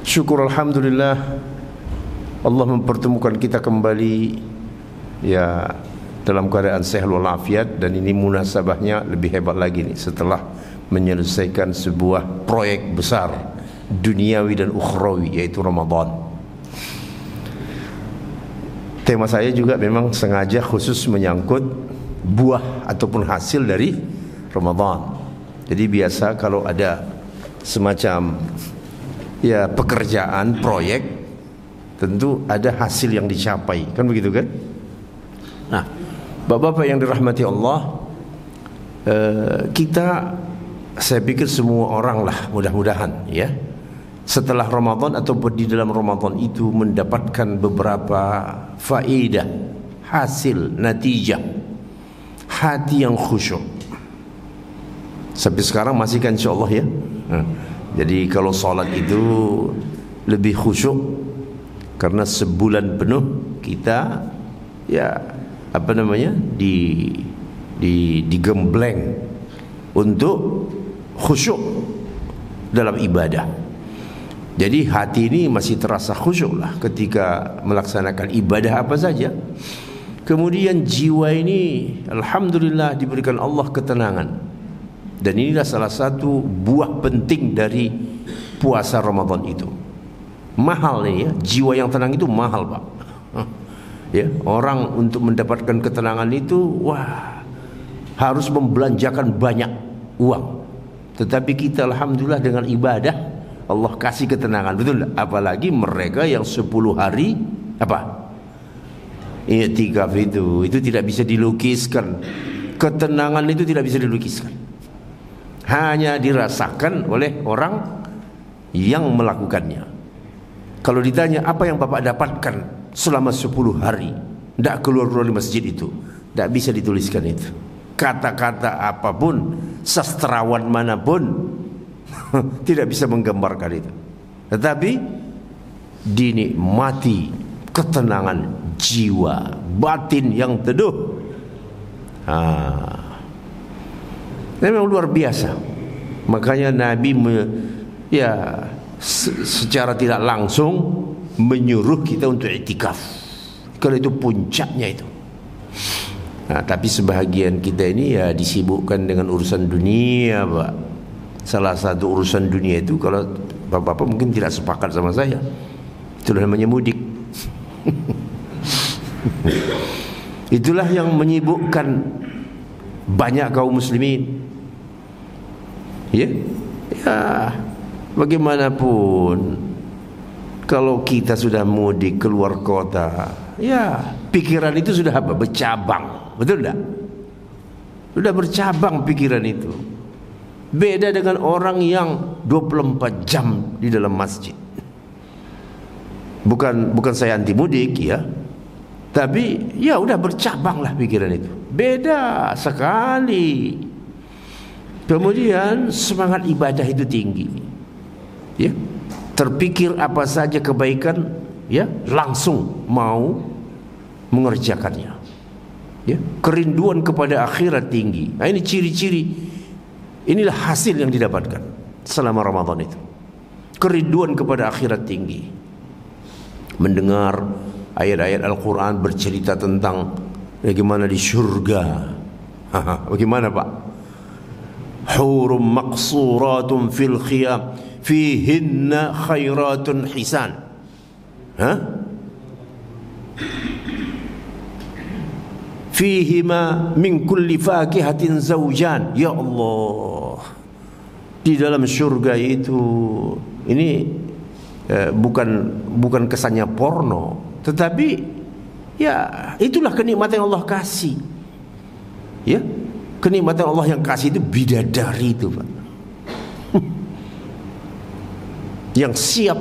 Syukur alhamdulillah Allah mempertemukan kita kembali ya dalam keadaan sehat walafiat, dan ini munasabahnya lebih hebat lagi nih setelah menyelesaikan sebuah proyek besar duniawi dan ukhrawi, yaitu Ramadan. Tema saya juga memang sengaja khusus menyangkut buah ataupun hasil dari Ramadan. Jadi biasa kalau ada semacam ya pekerjaan, proyek, tentu ada hasil yang dicapai, kan begitu kan? Nah, bapak-bapak yang dirahmati Allah, kita, saya pikir semua orang lah mudah-mudahan ya, setelah Ramadan ataupun di dalam Ramadan itu mendapatkan beberapa faedah, hasil, natijah, hati yang khusyuk. Sampai sekarang masih kan insyaallah ya. Jadi kalau sholat itu lebih khusyuk karena sebulan penuh kita ya digembleng untuk khusyuk dalam ibadah. Jadi hati ini masih terasa khusyuk lah ketika melaksanakan ibadah apa saja. Kemudian jiwa ini alhamdulillah diberikan Allah ketenangan. Dan inilah salah satu buah penting dari puasa Ramadan itu. Mahal nih ya, jiwa yang tenang itu mahal Pak. Ya, orang untuk mendapatkan ketenangan itu wah, harus membelanjakan banyak uang. Tetapi kita alhamdulillah dengan ibadah Allah kasih ketenangan, betul enggak? Apalagi mereka yang 10 hari apa? I'tikaf itu tidak bisa dilukiskan. Ketenangan itu tidak bisa dilukiskan. Hanya dirasakan oleh orang yang melakukannya. Kalau ditanya apa yang Bapak dapatkan selama 10 hari, tidak keluar dari masjid itu, tidak bisa dituliskan itu. Kata-kata apapun, sastrawan manapun tidak bisa menggambarkan itu. Tetapi dinikmati ketenangan jiwa, batin yang teduh. Memang luar biasa. Makanya Nabi secara tidak langsung menyuruh kita untuk i'tikaf. Kalau itu puncaknya itu. Nah, tapi sebahagian kita ini ya disibukkan dengan urusan dunia, Pak. Salah satu urusan dunia itu, kalau Bapak-bapak mungkin tidak sepakat sama saya, itulah namanya mudik. Itulah yang menyibukkan banyak kaum muslimin. Ya, bagaimanapun kalau kita sudah mudik keluar kota, ya pikiran itu sudah apa? Bercabang, betul enggak? Sudah bercabang pikiran itu. Beda dengan orang yang 24 jam di dalam masjid. Bukan saya anti mudik ya, tapi ya udah bercabang lah pikiran itu. Beda sekali. Kemudian semangat ibadah itu tinggi. Ya. Terpikir apa saja kebaikan, ya, langsung mau mengerjakannya. Ya. Kerinduan kepada akhirat tinggi. Nah, ini ciri-ciri. Inilah hasil yang didapatkan selama Ramadan itu. Kerinduan kepada akhirat tinggi. Mendengar ayat-ayat Al-Quran bercerita tentang bagaimana di surga. Bagaimana Pak? Hurum maqsuratun fil khiyam fihinna khairatun hisan. Fihima min kulli fakihatin zawjan. Ya Allah, di dalam surga itu, ini bukan kesannya porno, tetapi ya itulah kenikmatan yang Allah kasih. Ya, kenikmatan Allah yang kasih itu bidadari itu Pak. Yang siap,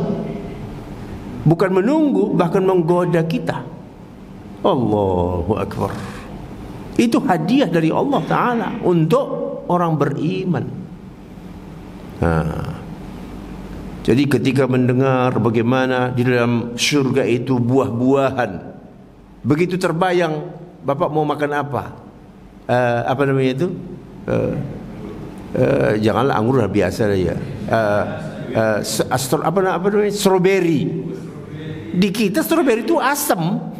bukan menunggu, bahkan menggoda kita. Allahu Akbar. Itu hadiah dari Allah Ta'ala untuk orang beriman. Jadi ketika mendengar bagaimana di dalam surga itu buah-buahan, begitu terbayang, Bapak mau makan apa? Apa namanya itu? Janganlah anggur lah, biasa ya. apa namanya, strawberry. Di kita strawberry itu asam.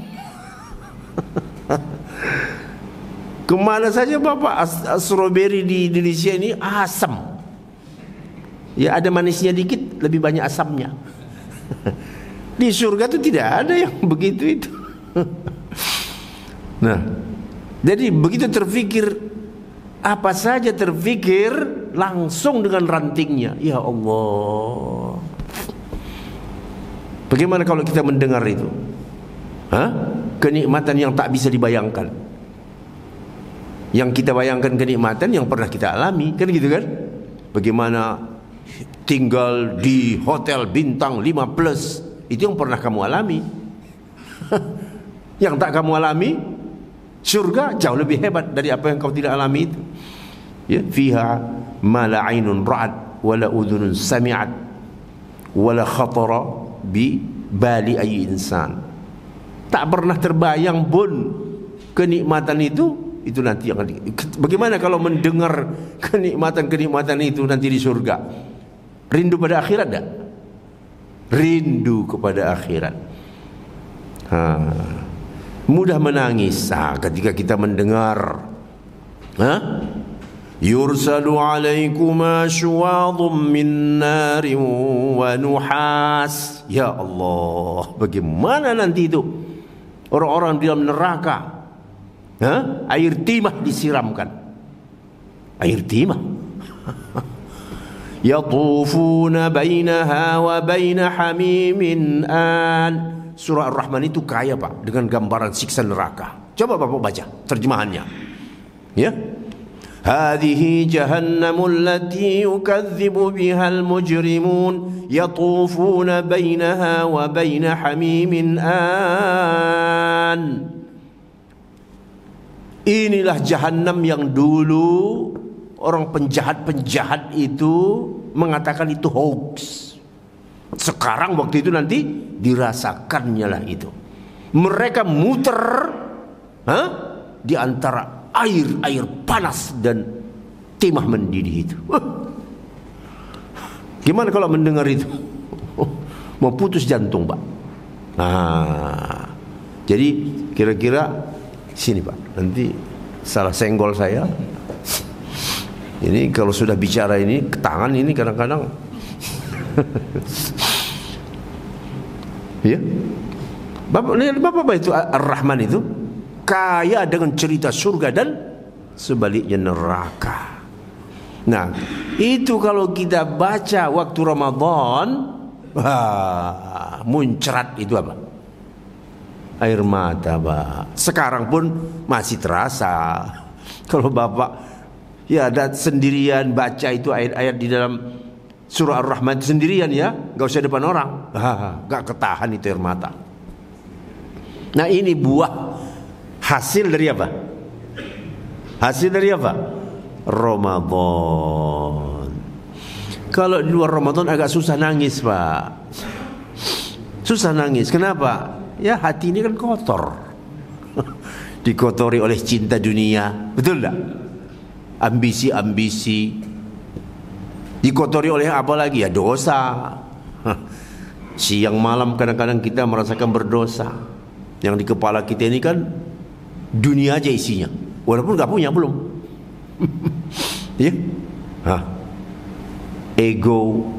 Kemana saja Bapak, strawberry di Indonesia ini asam. Ya ada manisnya dikit, lebih banyak asamnya. Di surga itu tidak ada yang begitu itu. Nah, jadi begitu terfikir, apa saja terfikir langsung dengan rantingnya. Ya Allah. Bagaimana kalau kita mendengar itu? Kenikmatan yang tak bisa dibayangkan. Yang kita bayangkan kenikmatan yang pernah kita alami, kan gitu kan? Bagaimana tinggal di hotel bintang 5+, itu yang pernah kamu alami. Yang tak kamu alami, surga jauh lebih hebat dari apa yang kau tidak alami itu. Ya, fiha ma la 'ainun ra'at wa la udhunun sami'at wa la khatara bi bali ayyi insan. Tak pernah terbayang pun kenikmatan itu nanti yang bagaimana kalau mendengar kenikmatan itu nanti di surga. Rindu pada akhirat tak? Rindu kepada akhirat. Mudah menangis ketika kita mendengar yursalu alaikuma syuwadhum min narin wa nuhas. Ya Allah, bagaimana nanti itu orang-orang di dalam neraka, air timah disiramkan. Air timah. Yatufuna bainaha wa baina hamimin an. Surah Ar-Rahman itu kaya Pak dengan gambaran siksa neraka. Coba Bapak baca terjemahannya. Ya. Hadhihi jahannamul lati yukadzibu bihal mujrimun yatufuna bainaha wa baina hamimin an. Inilah jahannam yang dulu orang penjahat-penjahat itu mengatakan itu hoax. Sekarang waktu itu nanti dirasakannya lah itu. Mereka muter di antara air panas dan timah mendidih itu. Gimana kalau mendengar itu? Mau putus jantung Pak. Jadi kira-kira sini Pak, nanti salah senggol saya. Ini kalau sudah bicara ini ke tangan ini kadang-kadang ya. Bapak itu Ar-Rahman itu kaya dengan cerita surga dan sebaliknya neraka. Nah, itu kalau kita baca waktu Ramadan, muncrat itu apa? Air mata, Pak. Sekarang pun masih terasa. Kalau Bapak ya ada sendirian baca itu ayat-ayat di dalam surah Ar-Rahman sendirian ya, gak usah depan orang, gak ketahan itu air mata. Nah ini buah hasil dari apa? Hasil dari apa? Ramadan. Kalau di luar Ramadan agak susah nangis Pak. Susah nangis, kenapa? Ya hati ini kan kotor. Dikotori oleh cinta dunia, betul tak? Ambisi-ambisi. Dikotori oleh apa lagi? Ya dosa. Siang malam kadang-kadang kita merasakan berdosa. Yang di kepala kita ini kan dunia aja isinya, walaupun gak punya belum. Ya, ego,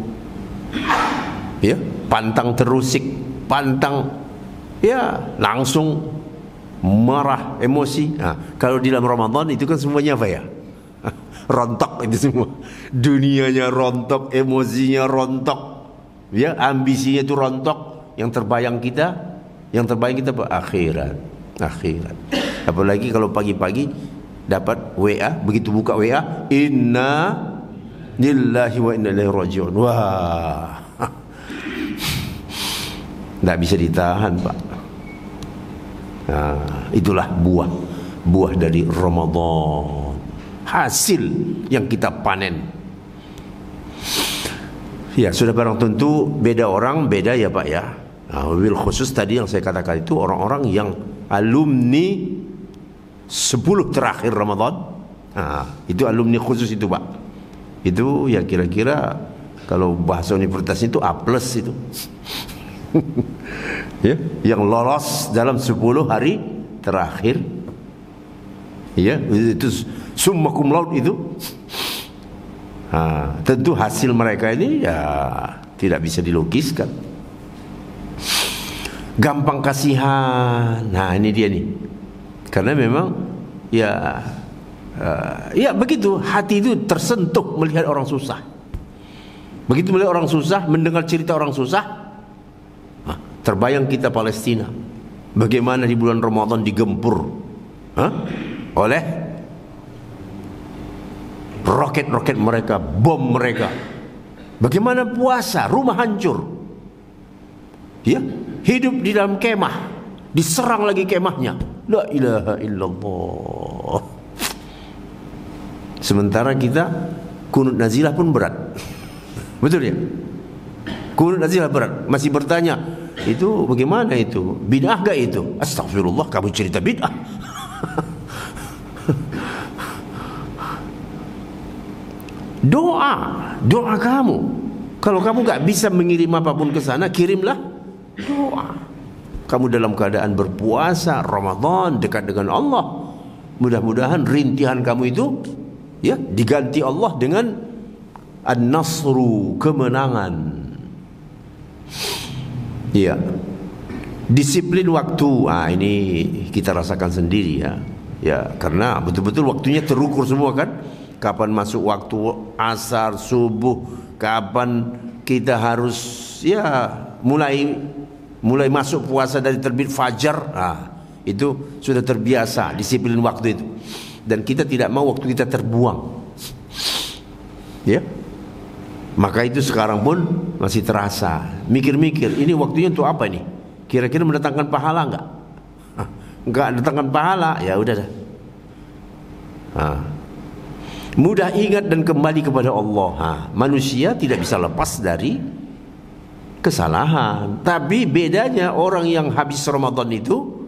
ya, pantang terusik, pantang, ya, langsung marah, emosi. Kalau di dalam Ramadan itu kan semuanya apa ya? Rontok itu semua. Dunianya rontok, emosinya rontok, ya, ambisinya itu rontok. Yang terbayang kita akhirat. Apalagi kalau pagi-pagi dapat WA, begitu buka WA, inna lillahi wa inna ilaihi rajiun. Wah, tidak bisa ditahan Pak. Itulah buah dari Ramadan, hasil yang kita panen. Ya sudah barang tentu beda orang beda ya Pak ya. Wabil khusus tadi yang saya katakan itu orang-orang yang alumni 10 terakhir Ramadan. Itu alumni khusus itu Pak. Itu ya kira-kira Kalau bahasa universitas itu A+ itu. Ya, yang lolos dalam 10 hari terakhir. Ya, itu summa cum laude itu. Tentu hasil mereka ini ya tidak bisa dilukiskan. Gampang kasihan. Nah, ini dia nih. Karena memang ya begitu, hati itu tersentuh melihat orang susah. Begitu melihat orang susah, mendengar cerita orang susah, terbayang kita Palestina. Bagaimana di bulan Ramadan digempur oleh roket-roket mereka, bom mereka. Bagaimana puasa, rumah hancur. Ya, hidup di dalam kemah, diserang lagi kemahnya. La ilaha illallah. Sementara kita kunut nazilah pun berat. Betul ya? Kunut nazilah berat. Masih bertanya, itu bagaimana itu? Bid'ah gak itu? Astagfirullah, kamu cerita bid'ah. Doa kamu. Kalau kamu gak bisa mengirim apapun ke sana, kirimlah doa. Kamu dalam keadaan berpuasa Ramadan, dekat dengan Allah. Mudah-mudahan rintihan kamu itu ya diganti Allah dengan an-nasru, kemenangan. Iya. Disiplin waktu. Ini kita rasakan sendiri ya. Ya, karena betul-betul waktunya terukur semua kan. Kapan masuk waktu asar, subuh, kapan kita harus ya mulai masuk puasa dari terbit fajar. Itu sudah terbiasa disiplin waktu itu. Dan kita tidak mau waktu kita terbuang. Ya. Maka itu sekarang pun masih terasa. Mikir-mikir, ini waktunya untuk apa nih? Kira-kira mendatangkan pahala enggak? Enggak mendatangkan pahala, ya udah dah. Mudah ingat dan kembali kepada Allah. Manusia tidak bisa lepas dari kesalahan. Tapi bedanya orang yang habis Ramadan itu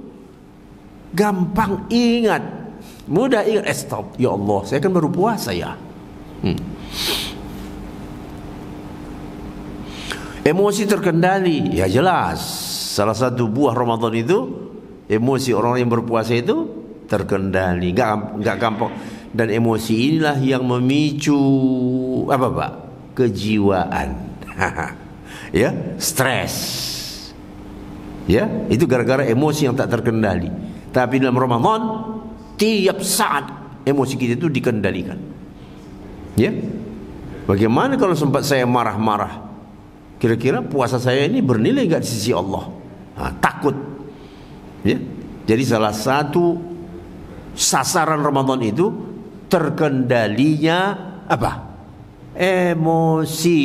gampang ingat, mudah ingat. Stop, ya Allah, saya kan baru puasa ya. Emosi terkendali, ya jelas. Salah satu buah Ramadan itu emosi orang yang berpuasa itu terkendali, nggak gampang. Dan emosi inilah yang memicu apa Pak? Kejiwaan. Ya, stres. Ya, itu gara-gara emosi yang tak terkendali. Tapi dalam Ramadan tiap saat emosi kita itu dikendalikan. Ya. Bagaimana kalau sempat saya marah-marah? Kira-kira puasa saya ini bernilai enggak di sisi Allah? Takut. Ya. Jadi salah satu sasaran Ramadan itu terkendalinya apa? Emosi.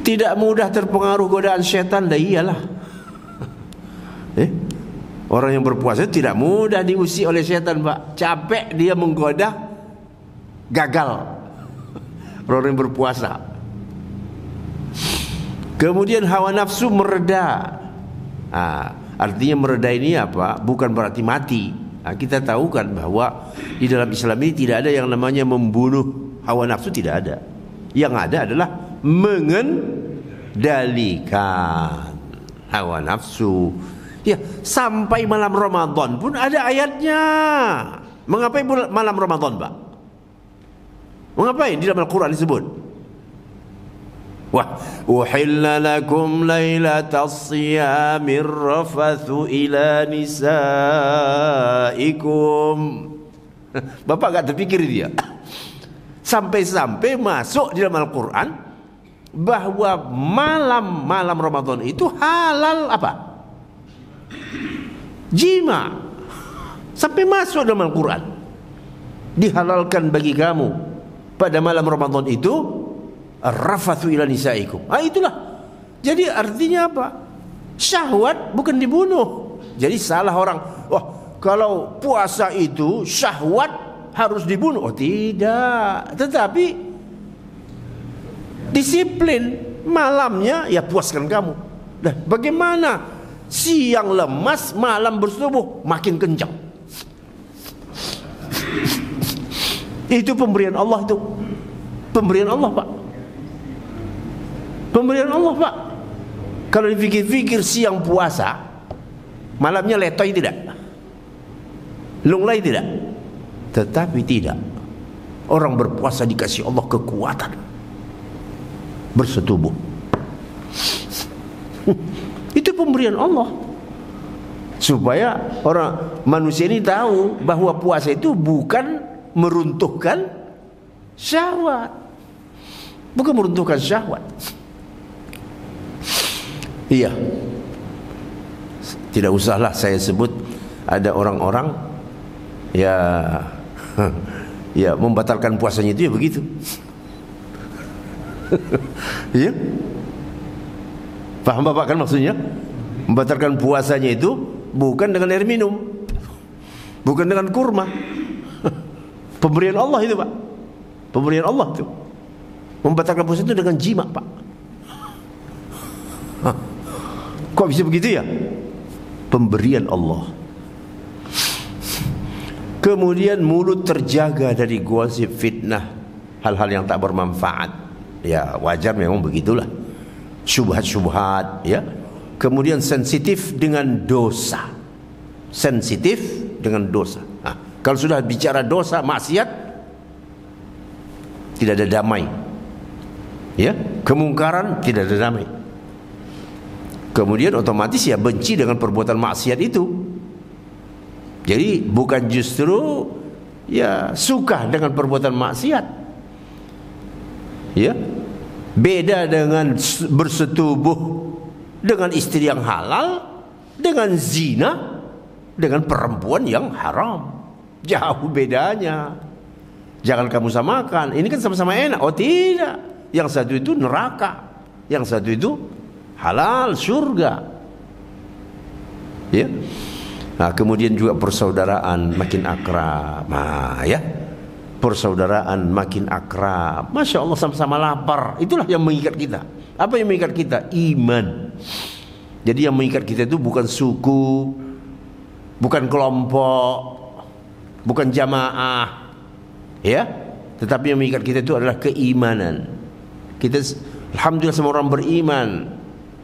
Tidak mudah terpengaruh godaan setan, dah iyalah. Orang yang berpuasa tidak mudah diusik oleh setan, Pak. Capek dia menggoda, gagal. Orang yang berpuasa. Kemudian hawa nafsu mereda. Artinya mereda ini apa? Bukan berarti mati. Kita tahu kan bahwa di dalam Islam ini tidak ada yang namanya membunuh hawa nafsu, tidak ada. Yang ada adalah mengendalikan hawa nafsu. Ya, sampai malam Ramadan pun ada ayatnya. Mengapai malam Ramadan, Pak? Mengapain di dalam Al-Quran disebut? Wah, uhilla lakum lailatas siyamir rafathu ila nisaikum. Bapak gak terpikir dia. Sampai-sampai masuk di dalam Al-Quran bahwa malam Ramadan itu halal apa? Jima. Sampai masuk dalam Al-Quran. Dihalalkan bagi kamu pada malam Ramadan itu rafathu ila nisaikum. Itulah. Jadi artinya apa? Syahwat bukan dibunuh. Jadi salah orang. Wah, kalau puasa itu syahwat harus dibunuh. Oh tidak. Tetapi disiplin malamnya ya puaskan kamu. Nah, bagaimana siang lemas, malam bersubuh makin kencang? Itu pemberian Allah itu. Pemberian Allah, Pak. Pemberian Allah, Pak. Kalau dipikir-pikir, siang puasa, malamnya letoy tidak? Lunglai tidak? Tetapi tidak. Orang berpuasa dikasih Allah kekuatan bersetubuh. Itu pemberian Allah, supaya orang manusia ini tahu bahwa puasa itu bukan meruntuhkan syahwat, bukan meruntuhkan syahwat. Iya, tidak usahlah saya sebut. Ada orang-orang ya ya membatalkan puasanya itu ya begitu. Iya, paham Bapak kan maksudnya? Membatalkan puasanya itu bukan dengan air minum, bukan dengan kurma. Pemberian Allah itu, Pak. Pemberian Allah itu. Membatalkan puasa itu dengan jima, Pak. Hah. Kok bisa begitu ya? Pemberian Allah. Kemudian mulut terjaga dari gosip, fitnah, hal-hal yang tak bermanfaat. Ya wajar memang begitulah. Syubhat-syubhat, ya. Kemudian sensitif dengan dosa. Sensitif dengan dosa. Nah, kalau sudah bicara dosa, maksiat, tidak ada damai. Ya, kemungkaran tidak ada damai. Kemudian otomatis ya benci dengan perbuatan maksiat itu. Jadi bukan justru ya suka dengan perbuatan maksiat. Ya. Beda dengan bersetubuh dengan istri yang halal, dengan zina, dengan perempuan yang haram. Jauh bedanya. Jangan kamu samakan. Ini kan sama-sama enak. Oh tidak. Yang satu itu neraka, yang satu itu halal, surga. Ya. Nah, kemudian juga persaudaraan makin akrab. Nah, ya. Persaudaraan makin akrab. Masya Allah, sama-sama lapar. Itulah yang mengikat kita. Apa yang mengikat kita? Iman. Jadi yang mengikat kita itu bukan suku, bukan kelompok, bukan jamaah, ya. Tetapi yang mengikat kita itu adalah keimanan. Kita alhamdulillah semua orang beriman.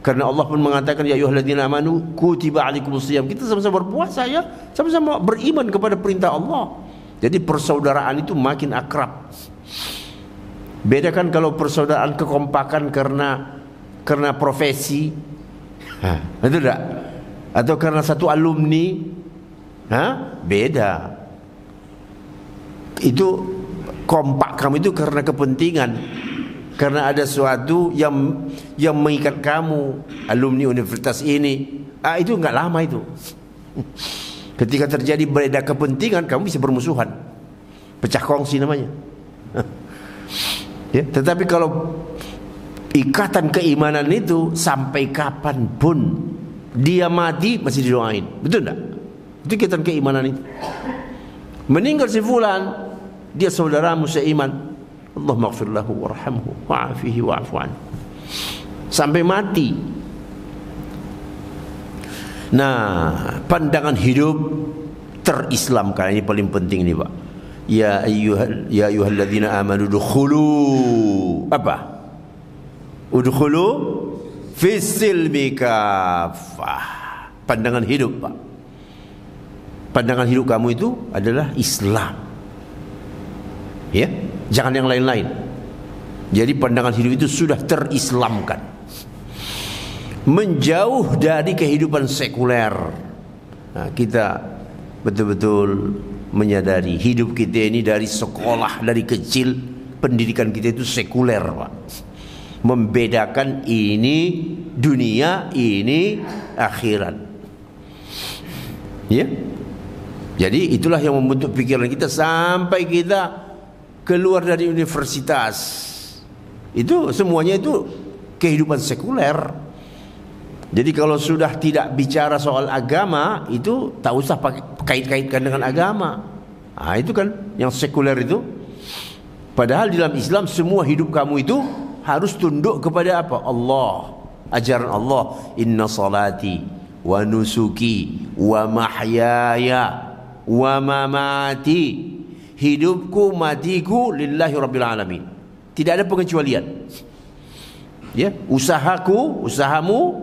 Karena Allah pun mengatakan ya ayyuhalladzina amanu kutiba alaikumusiyam. Kita sama-sama berpuasa ya, sama-sama beriman kepada perintah Allah. Jadi persaudaraan itu makin akrab. Beda kan kalau persaudaraan kekompakan karena profesi, itu enggak? Atau karena satu alumni, beda. Itu kompak kamu itu karena kepentingan, karena ada sesuatu yang mengikat kamu, alumni universitas ini. Itu enggak lama itu. Ketika terjadi beda kepentingan, kamu bisa bermusuhan, pecah kongsi namanya. Ya, tetapi kalau ikatan keimanan itu sampai kapanpun dia mati masih didoain, betul enggak? Itu ikatan keimanan itu. Meninggal si fulan, dia saudaramu seiman, Allah maghfir lahu warhamhu wa'afihi wa'afu anhu, sampai mati. Nah, pandangan hidup terislamkan, ini paling penting ini, Pak. Ya ayyuhalladzina amanu udkhulu apa? Udkhulu fis-silmi kafah. Pandangan hidup, Pak. Pandangan hidup kamu itu adalah Islam. Ya, jangan yang lain-lain. Jadi pandangan hidup itu sudah terislamkan. Menjauh dari kehidupan sekuler. Nah, kita betul-betul menyadari hidup kita ini dari sekolah, dari kecil pendidikan kita itu sekuler, Pak. Membedakan ini dunia, ini akhirat. Ya. Jadi itulah yang membentuk pikiran kita sampai kita keluar dari universitas. Itu semuanya itu kehidupan sekuler. Jadi kalau sudah tidak bicara soal agama, itu tak usah kait-kaitkan dengan agama. Nah, itu kan yang sekuler itu. Padahal di dalam Islam semua hidup kamu itu harus tunduk kepada apa? Allah. Ajaran Allah. Inna salati wa nusuki wa mahyaya wa mamati. Hidupku, matiku lillahi rabbil alamin. Tidak ada pengecualian. Ya, usahamu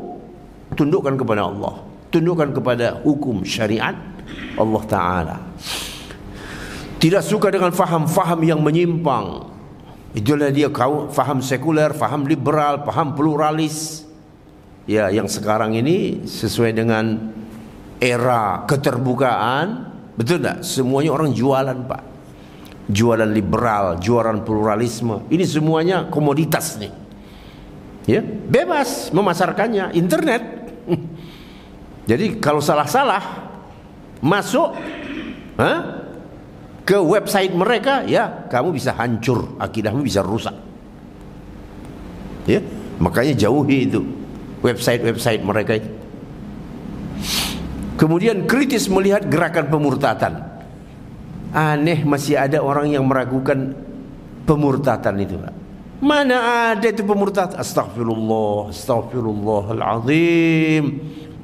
tundukkan kepada Allah, tundukkan kepada hukum syariat Allah Ta'ala. Tidak suka dengan faham-faham yang menyimpang. Itulah dia faham sekuler, faham liberal, faham pluralis. Ya, yang sekarang ini sesuai dengan era keterbukaan. Betul tak? Semuanya orang jualan, Pak. Jualan liberal, jualan pluralisme. Ini semuanya komoditas nih. Ya, bebas memasarkannya, internet. Jadi kalau salah-salah masuk ke website mereka, ya kamu bisa hancur, akidahmu bisa rusak. Ya, makanya jauhi itu website mereka itu. Kemudian kritis melihat gerakan pemurtatan. Aneh, masih ada orang yang meragukan pemurtatan itu. Mana ada itu pemurtad? Astagfirullahalazim.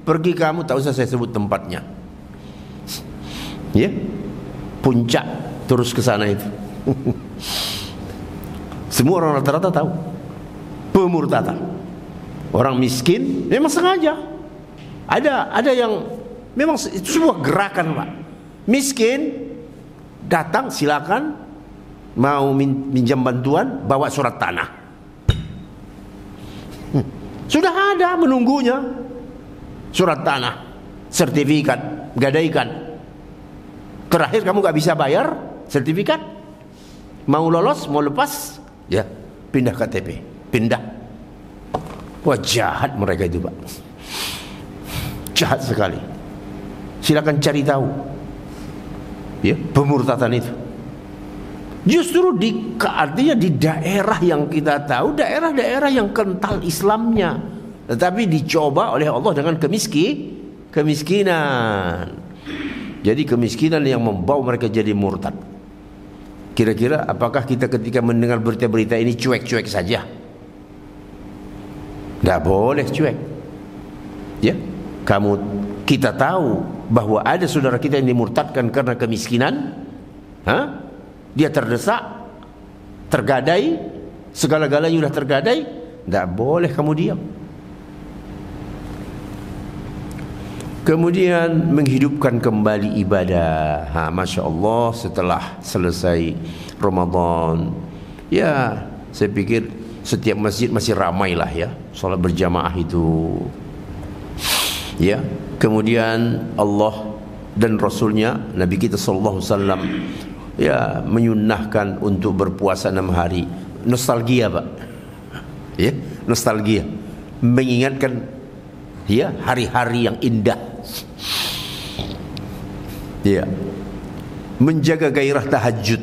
Pergi kamu, tak usah saya sebut tempatnya. Ya, Puncak, terus ke sana itu. Semua orang rata-rata tahu pemurtadan. Orang miskin memang sengaja. Ada yang memang itu sebuah gerakan, Pak. Miskin datang, silakan. Mau minjam bantuan, bawa surat tanah. Sudah ada menunggunya. Surat tanah, sertifikat, gadaikan. Terakhir kamu gak bisa bayar sertifikat, mau lolos, mau lepas, ya pindah KTP, pindah. Wah, jahat mereka itu, Pak. Jahat sekali. Silakan cari tahu. Ya, pemurtadan itu. Justru artinya di daerah yang kita tahu, daerah-daerah yang kental Islamnya, tetapi dicoba oleh Allah dengan kemiskinan. Jadi kemiskinan yang membawa mereka jadi murtad. Kira-kira apakah kita ketika mendengar berita-berita ini cuek-cuek saja? Tidak boleh cuek. Ya, kita tahu bahwa ada saudara kita yang dimurtadkan karena kemiskinan. Dia terdesak, tergadai, segala-galanya sudah tergadai, tidak boleh kamu diam. Kemudian menghidupkan kembali ibadah. Masya Allah, setelah selesai Ramadan, ya saya pikir setiap masjid masih ramai lah ya, salat berjamaah itu. Ya, kemudian Allah dan Rasulnya, Nabi kita sallallahu alaihi wasallam, ya menyunnahkan untuk berpuasa 6 hari. Nostalgia, Pak. Ya, nostalgia. Mengingatkan ya hari-hari yang indah. Ya. Menjaga gairah tahajud.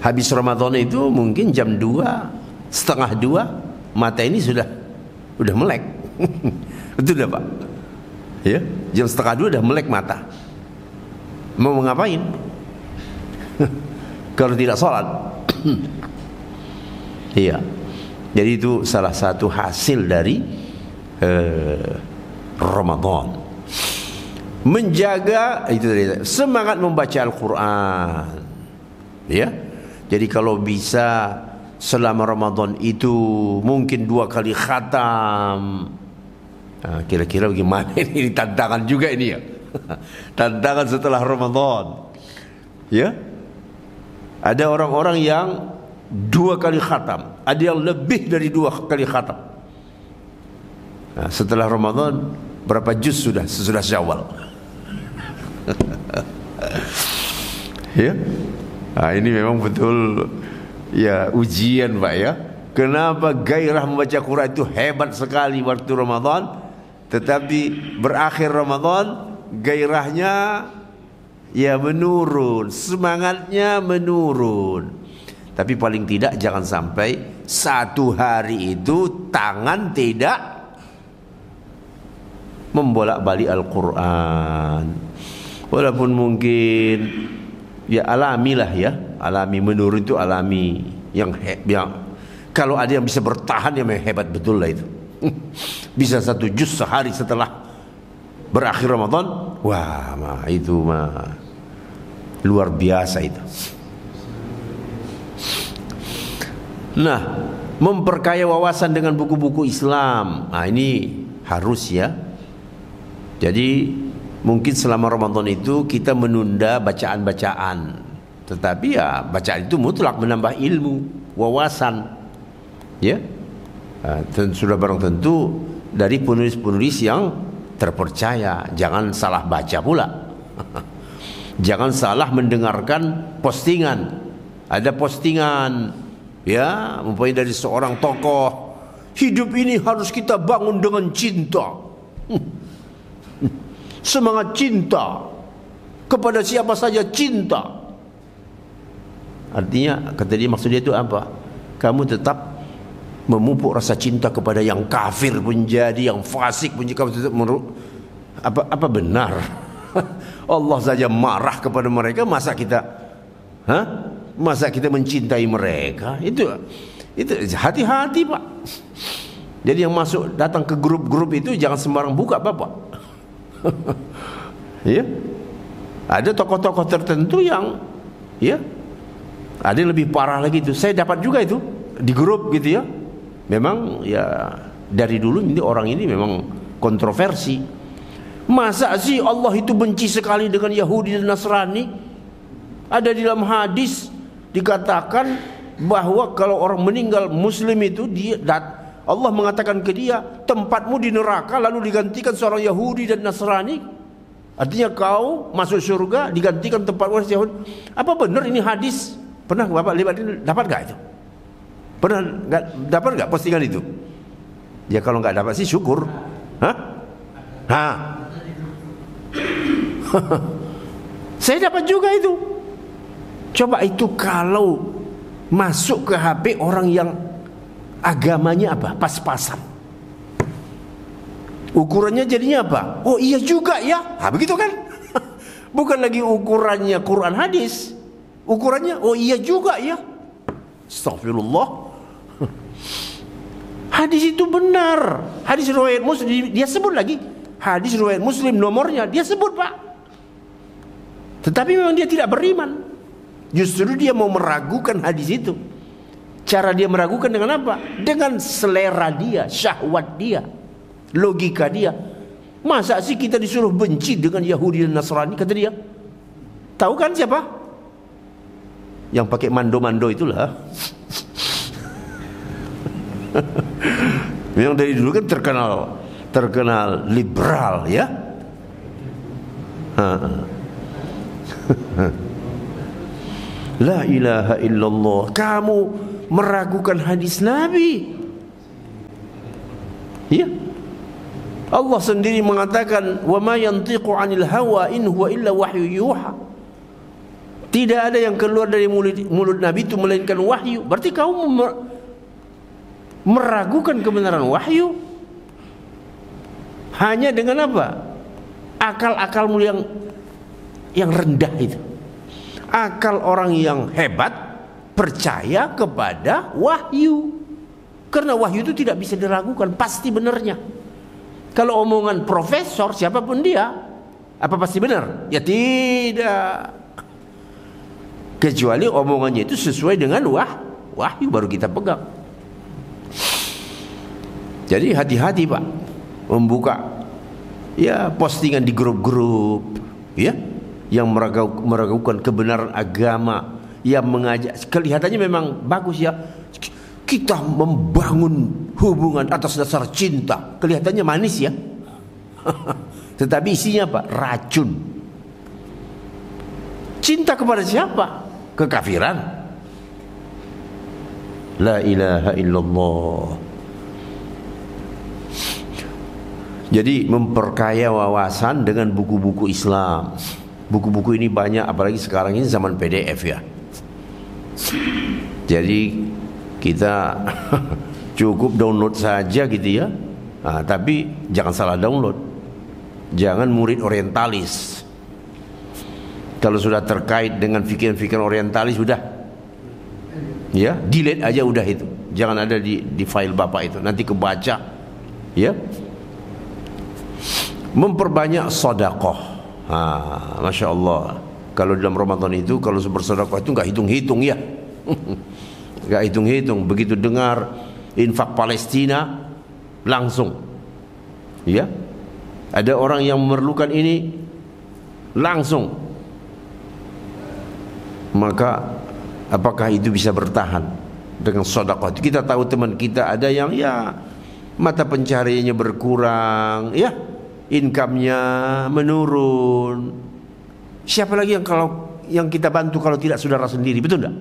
Habis Ramadan itu mungkin jam 2, setengah 2, mata ini sudah melek. Betul dah, Pak? Ya, jam setengah 2 udah melek mata. Mau ngapain? Kalau tidak sholat. Iya. Jadi itu salah satu hasil dari Ramadan. Menjaga itu tadi, semangat membaca Al-Quran. Ya. Jadi kalau bisa selama Ramadan itu mungkin 2 kali khatam. Kira-kira bagaimana ini? Tantangan juga ini ya. Tantangan setelah Ramadan. Ya. Ada orang-orang yang 2 kali khatam, ada yang lebih dari 2 kali khatam. Setelah Ramadan berapa juz sudah sesudah Syawal? Ya. Ini memang betul ya ujian, Pak ya. Kenapa gairah membaca Quran itu hebat sekali waktu Ramadan, tetapi berakhir Ramadan gairahnya ya menurun, semangatnya menurun. Tapi paling tidak jangan sampai 1 hari itu tangan tidak membolak-balik Al-Quran. Walaupun mungkin ya alamilah ya, alami menurun itu alami yang kalau ada yang bisa bertahan ya hebat betul lah itu. Bisa 1 juz sehari setelah berakhir Ramadan, wah itu luar biasa itu. Nah, memperkaya wawasan dengan buku-buku Islam. Nah, ini harus ya. Jadi mungkin selama Ramadan itu kita menunda bacaan-bacaan. Tetapi ya bacaan itu mutlak menambah ilmu, wawasan. Ya. Sudah barang tentu dari penulis-penulis yang terpercaya. Jangan salah baca pula. Jangan salah mendengarkan postingan. Ada postingan ya, umpamanya dari seorang tokoh, hidup ini harus kita bangun dengan cinta. Semangat cinta kepada siapa saja cinta. Artinya kata dia, maksud dia itu apa? Kamu tetap memupuk rasa cinta kepada yang kafir pun jadi, yang fasik pun kamu tetap apa benar? Allah saja marah kepada mereka, masa kita masa kita mencintai mereka? Itu hati-hati, Pak. Jadi yang masuk datang ke grup-grup itu jangan sembarang buka, Bapak. Ya. Ada tokoh-tokoh tertentu yang ya, ada yang lebih parah lagi itu. Saya dapat juga itu di grup gitu ya. Memang ya dari dulu ini orang ini memang kontroversi. Masa sih Allah itu benci sekali dengan Yahudi dan Nasrani? Ada di dalam hadis dikatakan bahwa kalau orang meninggal Muslim itu Allah mengatakan ke dia, tempatmu di neraka, lalu digantikan seorang Yahudi dan Nasrani. Artinya kau masuk surga digantikan tempatmu Yahudi. Apa benar ini hadis? Pernah Bapak lihat ini? Dapat gak itu? Pernah dapat gak postingan itu? Ya kalau nggak dapat sih syukur. Saya dapat juga itu. Coba itu kalau masuk ke HP orang yang agamanya apa? Pas-pasan. Ukurannya jadinya apa? Oh iya juga ya. Begitu kan? Bukan lagi ukurannya Quran hadis. Ukurannya oh iya juga ya. Astagfirullah. Hadis itu benar. Hadis riwayat Muslim, dia sebut lagi. Hadis riwayat Muslim nomornya dia sebut, Pak. Tetapi memang dia tidak beriman. Justru dia mau meragukan hadis itu. Cara dia meragukan dengan apa? Dengan selera dia, syahwat dia, logika dia. Masa sih kita disuruh benci dengan Yahudi dan Nasrani, kata dia. Tahu kan siapa? Yang pakai mando-mando itulah. Memang dari dulu kan terkenal liberal ya. La ilaha illallah. Kamu meragukan hadis Nabi. Ya. Allah sendiri mengatakan, "Wa ma yantiqu 'anil hawa in huwa illa wahyu yuha." Tidak ada yang keluar dari mulut Nabi itu melainkan wahyu. Berarti kamu meragukan kebenaran wahyu hanya dengan apa? Akal-akalmu yang rendah itu. Akal orang yang hebat percaya kepada wahyu. Karena wahyu itu tidak bisa diragukan, pasti benarnya. Kalau omongan profesor siapapun dia, apa pasti benar? Ya tidak. Kecuali omongannya itu sesuai dengan wahyu baru kita pegang. Jadi hati-hati, Pak, membuka ya postingan di grup-grup ya yang meragukan kebenaran agama, yang mengajak, kelihatannya memang bagus ya, kita membangun hubungan atas dasar cinta, kelihatannya manis ya. Tetapi isinya apa? Racun. Cinta kepada siapa? Kekafiran. La ilaha illallah. Jadi memperkaya wawasan dengan buku-buku Islam. Buku-buku ini banyak, apalagi sekarang ini zaman PDF ya. Jadi kita cukup download saja gitu ya. Nah, tapi jangan salah download. Jangan murid orientalis. Kalau sudah terkait dengan pikiran-pikiran orientalis sudah, ya delete aja udah itu. Jangan ada di file Bapak itu. Nanti kebaca, ya. Memperbanyak sedekah. Masya Allah. Kalau dalam Ramadan itu kalau bersedekah itu nggak hitung-hitung ya. Gak hitung-hitung, begitu dengar infak Palestina langsung, ya, ada orang yang memerlukan ini langsung. Maka apakah itu bisa bertahan dengan sedekah? Kita tahu teman kita ada yang ya mata pencahariannya berkurang, ya, income-nya menurun. Siapa lagi yang kita bantu kalau tidak saudara sendiri, betul enggak?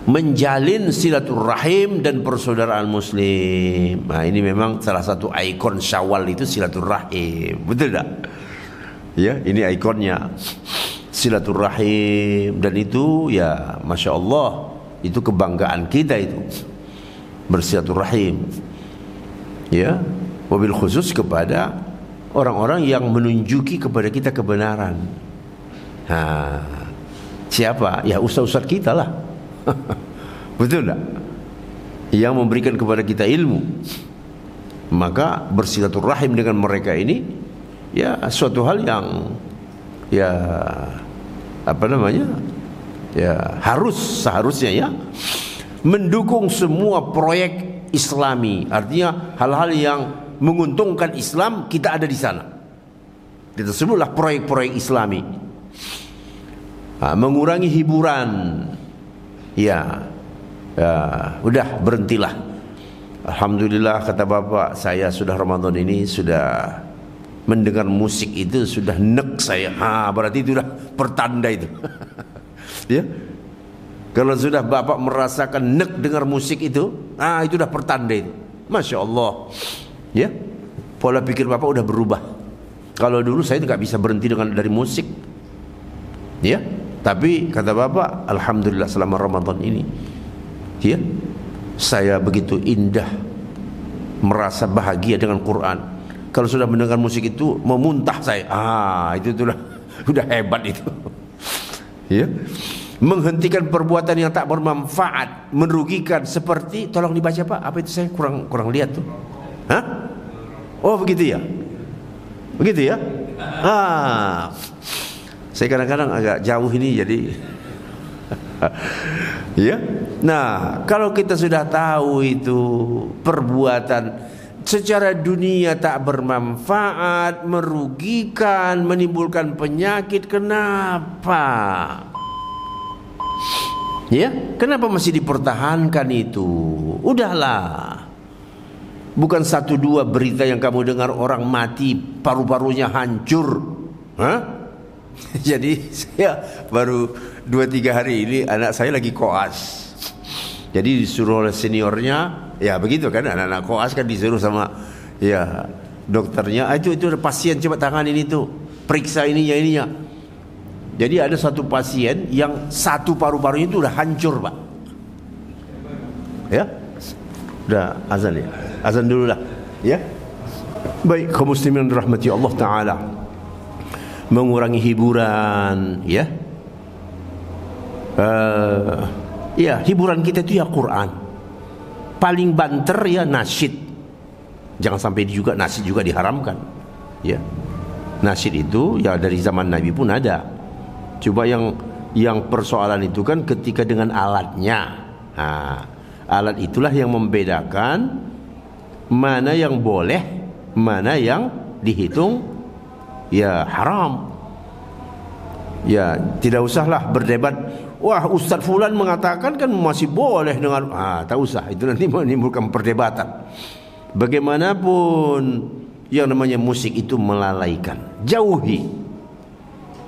Menjalin silaturahim dan persaudaraan muslim. Nah, ini memang salah satu ikon Syawal itu silaturahim, betul enggak? Ya, ini ikonnya silaturahim, dan itu ya Masya Allah, itu kebanggaan kita itu bersilaturahim, ya, wabil khusus kepada orang-orang yang menunjuki kepada kita kebenaran. Nah, siapa? Ya ustaz-ustaz kita lah. Betul tak? Yang memberikan kepada kita ilmu. Maka bersilaturahim dengan mereka ini ya suatu hal yang ya apa namanya, ya seharusnya ya mendukung semua proyek Islami. Artinya hal-hal yang menguntungkan Islam, kita ada di sana. Itu sebutlah proyek-proyek Islami. Mengurangi hiburan, ya, udah berhentilah. Alhamdulillah kata bapak saya, sudah Ramadan ini sudah mendengar musik itu sudah nek saya. Berarti itu sudah pertanda itu. Ya. Kalau sudah bapak merasakan nek dengar musik itu, itu sudah pertanda itu. Masya Allah. Ya. Pola pikir bapak udah berubah. Kalau dulu saya nggak bisa berhenti dari musik. Ya. Tapi kata bapak, alhamdulillah selama Ramadan ini, ya, saya begitu indah merasa bahagia dengan Quran. Kalau sudah mendengar musik itu memuntah saya. Itu udah hebat itu. Ya. Menghentikan perbuatan yang tak bermanfaat, merugikan, seperti, tolong dibaca Pak, apa itu, saya kurang lihat tuh. Oh begitu ya. Begitu ya. Saya kadang-kadang agak jauh ini jadi. Ya. Nah, kalau kita sudah tahu itu perbuatan secara dunia tak bermanfaat, merugikan, menimbulkan penyakit, kenapa? Ya, kenapa masih dipertahankan itu? Udahlah. Bukan 1-2 berita yang kamu dengar orang mati, paru-parunya hancur. Jadi saya baru 2-3 hari ini anak saya lagi koas. Jadi disuruh oleh seniornya, ya begitu kan, anak-anak koas kan disuruh sama ya dokternya, itu ada pasien, coba tanganin itu, periksa ininya. Jadi ada satu pasien yang satu paru-parunya itu udah hancur Pak. Ya, udah azan ya, azan dulu lah. Ya, baik kaum muslimin rahmati Allah Taala. Mengurangi hiburan, ya. Ya, hiburan kita itu ya Quran. Paling banter ya nasyid. Jangan sampai juga nasyid juga diharamkan. Ya. Nasyid itu ya dari zaman Nabi pun ada. Coba yang persoalan itu kan ketika dengan alatnya. Alat itulah yang membedakan mana yang boleh, mana yang dihitung ya haram. Ya, tidak usahlah berdebat. Wah, Ustadz Fulan mengatakan kan masih boleh dengan, tak usah, itu nanti menimbulkan perdebatan. Bagaimanapun yang namanya musik itu melalaikan, jauhi.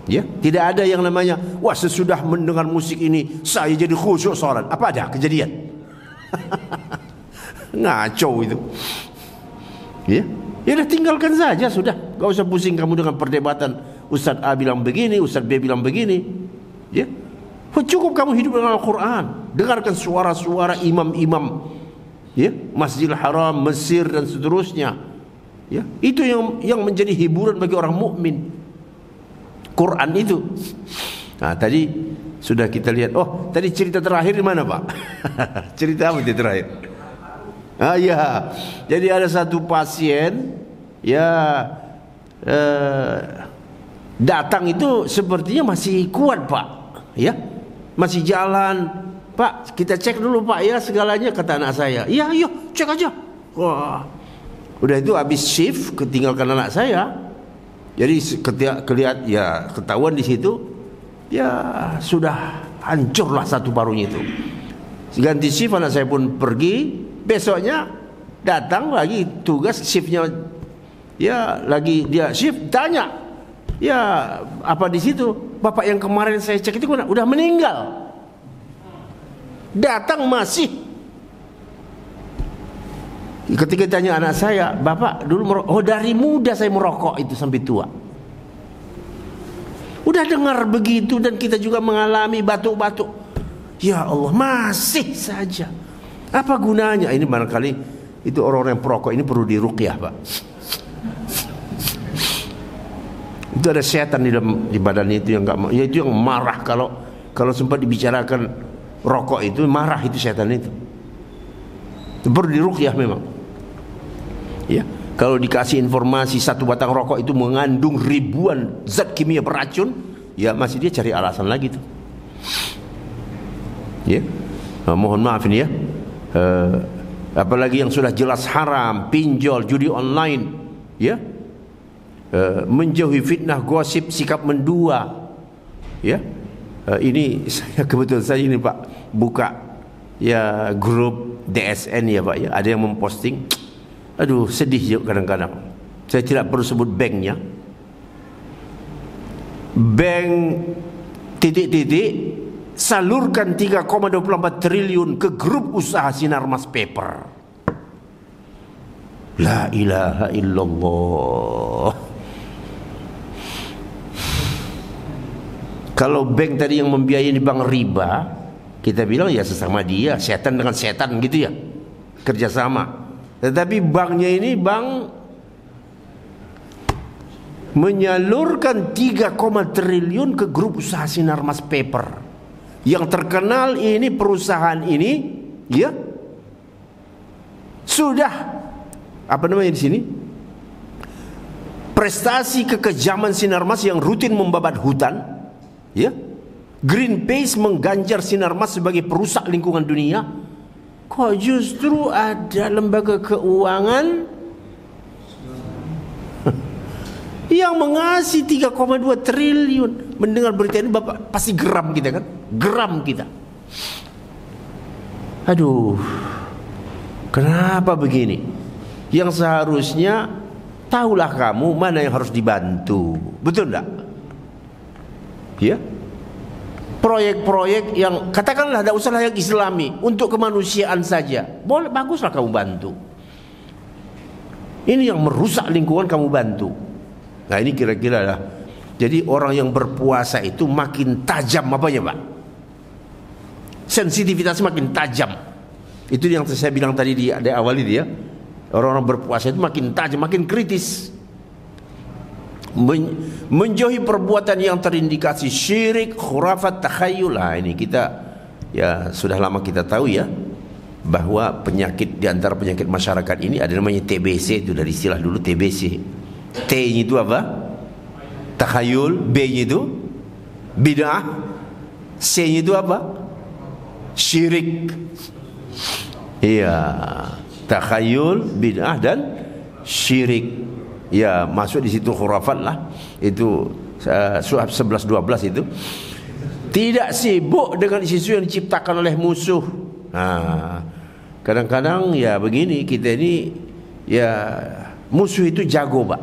Ya, tidak ada yang namanya, wah sesudah mendengar musik ini saya jadi khusyuk salat. Apa ada kejadian? Ngaco itu. Ya, ya udah tinggalkan saja sudah. Gak usah pusing kamu dengan perdebatan. Ustadz A bilang begini, Ustadz B bilang begini. Ya, cukup kamu hidup dengan Al-Quran. Dengarkan suara-suara imam-imam, ya, Masjidil Haram, Mesir dan seterusnya. Ya, itu yang menjadi hiburan bagi orang mukmin. Quran itu. Nah, tadi sudah kita lihat. Oh, tadi cerita terakhir di mana Pak? Cerita apa itu terakhir? Ya, jadi ada satu pasien ya datang itu sepertinya masih kuat Pak, ya, masih jalan. Pak, kita cek dulu Pak ya segalanya, kata anak saya. Iya, ayo cek aja. Wah, udah itu habis shift, ketinggalkan anak saya. Jadi ketika ketahuan di situ, ya sudah hancurlah satu paruhnya itu. Ganti shift, anak saya pun pergi. Besoknya datang lagi tugas shiftnya, ya lagi dia shift, tanya, ya apa di situ? Bapak yang kemarin saya cek itu udah meninggal. Datang masih. Ketika tanya anak saya, Bapak dulu merokok? Oh, dari muda saya merokok itu sampai tua. Udah dengar begitu, dan kita juga mengalami batuk-batuk. Ya Allah, masih saja. Apa gunanya? Ini barangkali itu orang-orang yang perokok ini perlu diruqyah, Pak. Itu ada setan di badan itu yang enggak, ya itu yang marah kalau sempat dibicarakan rokok itu, marah itu setan itu. Perlu diruqyah memang. Ya, kalau dikasih informasi satu batang rokok itu mengandung ribuan zat kimia beracun, ya masih dia cari alasan lagi tuh. Ya, mohon maaf ini ya. Apalagi yang sudah jelas haram, pinjol, judi online, ya, menjauhi fitnah, gosip, sikap mendua, ya. Ini saya kebetulan saya ini Pak buka ya grup DSN ya Pak ya, ada yang memposting, aduh sedih juga kadang-kadang. Saya tidak perlu sebut banknya, bank titik-titik salurkan 3,24 triliun ke grup usaha Sinarmas Paper. La ilaha illallah. Kalau bank tadi yang membiayai bank riba, kita bilang ya sesama dia, setan dengan setan gitu ya, kerjasama. Tetapi banknya ini bank menyalurkan 3, triliun ke grup usaha Sinarmas Paper. Yang terkenal ini perusahaan ini, ya, sudah apa namanya di sini? Prestasi kekejaman Sinarmas yang rutin membabat hutan. Ya, Greenpeace mengganjar Sinarmas sebagai perusak lingkungan dunia. Kok justru ada lembaga keuangan yang mengasih 3,2 triliun? Mendengar berita ini Bapak pasti geram kita kan? Geram kita. Aduh, kenapa begini? Yang seharusnya tahulah kamu mana yang harus dibantu, betul enggak? Ya, proyek-proyek yang katakanlah ada usaha yang islami untuk kemanusiaan saja, boleh, baguslah kamu bantu. Ini yang merusak lingkungan kamu bantu. Nah ini kira-kira lah. Jadi orang yang berpuasa itu makin tajam apanya Pak? Sensitivitas makin tajam. Itu yang saya bilang tadi di awal ini ya. Orang-orang berpuasa itu makin tajam, makin kritis. Menjauhi perbuatan yang terindikasi syirik, khurafat, takhayul. Nah, ini kita ya sudah lama kita tahu ya, bahwa penyakit di antara penyakit masyarakat ini ada namanya TBC. Itu dari istilah dulu TBC. T-nya itu apa? Takhayul. B-nya itu bid'ah. C-nya itu apa? Syirik. Iya, takhayul, bid'ah dan syirik. Ya, masuk di situ khurafat lah. Itu surah 11-12 itu. Tidak sibuk dengan isu-isu yang diciptakan oleh musuh. Nah, kadang-kadang ya begini, kita ini ya musuh itu jago Pak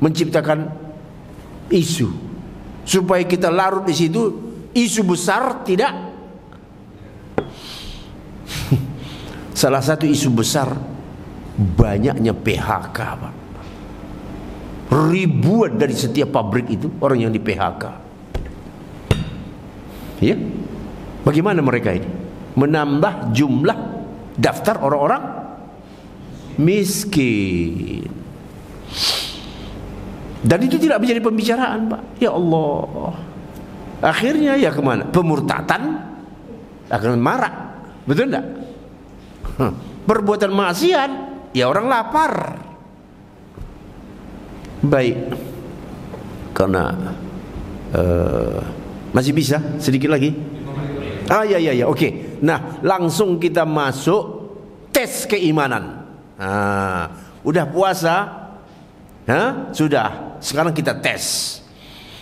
menciptakan isu supaya kita larut di situ. Isu besar tidak. Salah satu isu besar banyaknya PHK Pak. Ribuan dari setiap pabrik itu orang yang di PHK. Ya, bagaimana mereka ini menambah jumlah daftar orang-orang miskin? Dan itu tidak menjadi pembicaraan Pak. Ya Allah, akhirnya ya kemana? Pemurtatan akan marak, betul enggak? Perbuatan maksiat, ya orang lapar. Baik, karena masih bisa sedikit lagi. Ya, oke. Nah, langsung kita masuk tes keimanan. Udah puasa, sudah. Sekarang kita tes.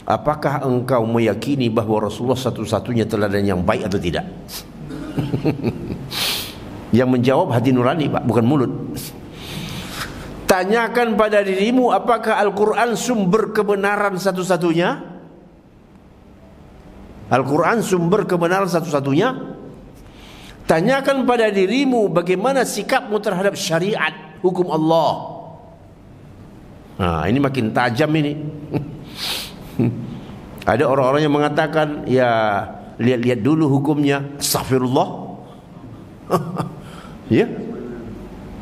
Apakah engkau meyakini bahwa Rasulullah satu-satunya teladan yang baik atau tidak? Yang menjawab hati nurani, Pak, bukan mulut. Tanyakan pada dirimu, apakah Al-Quran sumber kebenaran satu-satunya? Al-Quran sumber kebenaran satu-satunya? Tanyakan pada dirimu, bagaimana sikapmu terhadap syariat, hukum Allah. Nah, ini makin tajam ini. Ada orang-orang yang mengatakan, ya lihat-lihat dulu hukumnya. Astagfirullah. Ya.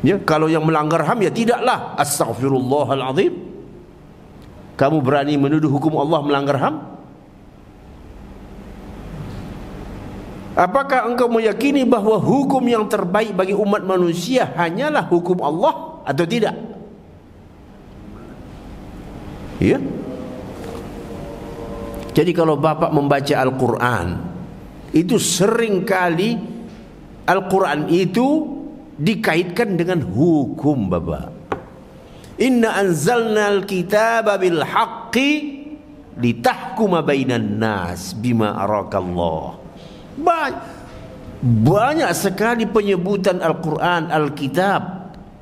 Ya, kalau yang melanggar HAM ya tidaklah. Astaghfirullahaladzim. Kamu berani menuduh hukum Allah melanggar HAM? Apakah engkau meyakini bahwa hukum yang terbaik bagi umat manusia hanyalah hukum Allah atau tidak? Ya. Jadi kalau Bapak membaca Al-Quran, itu seringkali Al-Quran itu dikaitkan dengan hukum, Bapak. Inna anzalna al-kitaba bil haqqi litahkuma bainan nas bima arakallah. Banyak sekali penyebutan Al-Quran, Alkitab.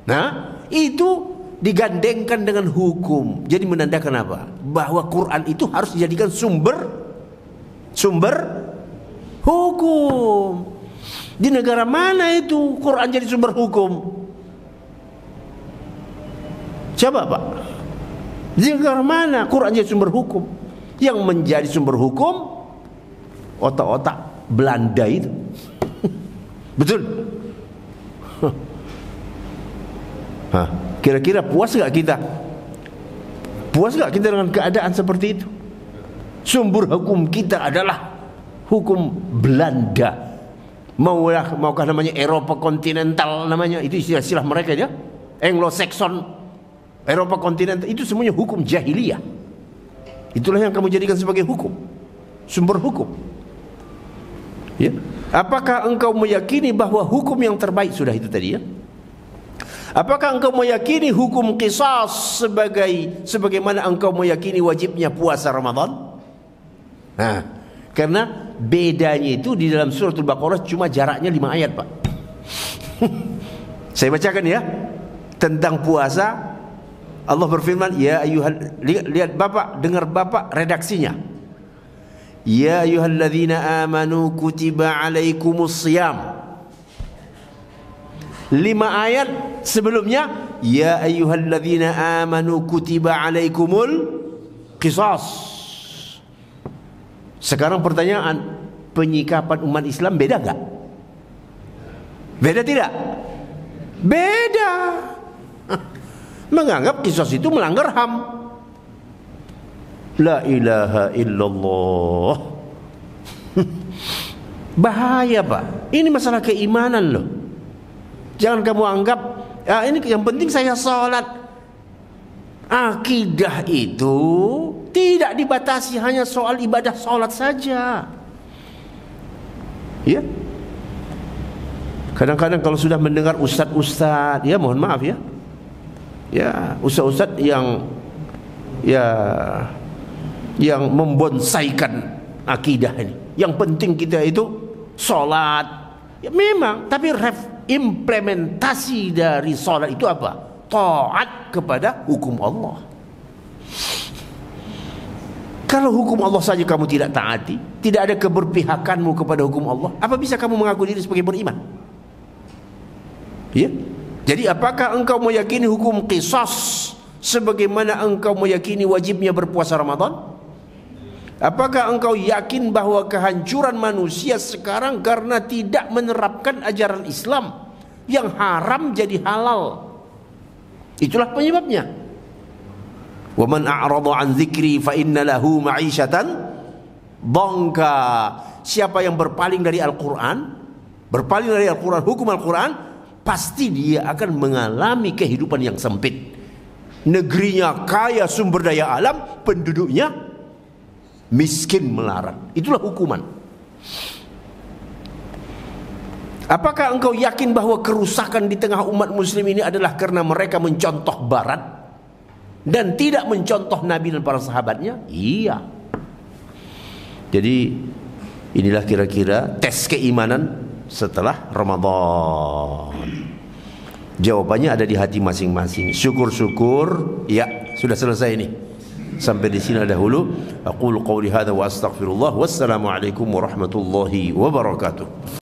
Nah, itu digandengkan dengan hukum. Jadi menandakan apa? Bahwa Quran itu harus dijadikan sumber hukum. Di negara mana itu Quran jadi sumber hukum? Coba, Pak. Di negara mana Quran jadi sumber hukum? Yang menjadi sumber hukum otak-otak Belanda itu. Betul? Kira-kira puas gak kita? Puas gak kita dengan keadaan seperti itu? Sumber hukum kita adalah hukum Belanda. Maukah namanya Eropa kontinental, namanya itu istilah mereka ya, Anglo-Saxon, Eropa kontinental, itu semuanya hukum jahiliyah. Itulah yang kamu jadikan sebagai hukum, sumber hukum. Ya. Apakah engkau meyakini bahwa hukum yang terbaik, sudah itu tadi ya. Apakah engkau meyakini hukum qisas sebagaimana engkau meyakini wajibnya puasa Ramadan? Nah, karena bedanya itu di dalam suratul Baqarah cuma jaraknya 5 ayat, Pak. Saya bacakan ya. Tentang puasa, Allah berfirman, ya ayyuhal, lihat Bapak, dengar Bapak redaksinya. Ya ayyuhalladzina amanu kutiba alaikumus shiyam. 5 ayat sebelumnya, ya ayyuhalladzina amanu kutiba alaikumul qisas. Sekarang pertanyaan, penyikapan umat Islam beda enggak? Beda tidak? Beda. Menganggap qisas itu melanggar HAM. La ilaha illallah. Bahaya, Pak. Ini masalah keimanan loh. Jangan kamu anggap ini yang penting saya sholat. Akidah itu tidak dibatasi hanya soal ibadah sholat saja. Ya. Kadang-kadang kalau sudah mendengar ustadz-ustadz, ya mohon maaf ya. Ya, ustadz-ustadz yang membonsaikan akidah ini. Yang penting kita itu sholat. Ya memang, tapi implementasi dari sholat itu apa? Taat kepada hukum Allah. Kalau hukum Allah saja kamu tidak taati, tidak ada keberpihakanmu kepada hukum Allah, apa bisa kamu mengaku diri sebagai beriman? Ya. Jadi apakah engkau meyakini hukum qisas sebagaimana engkau meyakini wajibnya berpuasa Ramadan? Apakah engkau yakin bahwa kehancuran manusia sekarang karena tidak menerapkan ajaran Islam, yang haram jadi halal? Itulah penyebabnya. Wa man a'rada an dzikri fa inna lahu ma'isyatan dhanka. Siapa yang berpaling dari Al-Qur'an, hukum Al-Qur'an, pasti dia akan mengalami kehidupan yang sempit. Negerinya kaya sumber daya alam, penduduknya miskin melarat. Itulah hukuman. Apakah engkau yakin bahwa kerusakan di tengah umat muslim ini adalah karena mereka mencontoh barat dan tidak mencontoh Nabi dan para sahabatnya? Iya. Jadi inilah kira-kira tes keimanan setelah Ramadan. Jawabannya ada di hati masing-masing. Syukur-syukur, ya, sudah selesai ini. Sampai di sini dahulu. Aqulu qawli hadza wa astaghfirullah. Wassalamualaikum warahmatullahi wabarakatuh.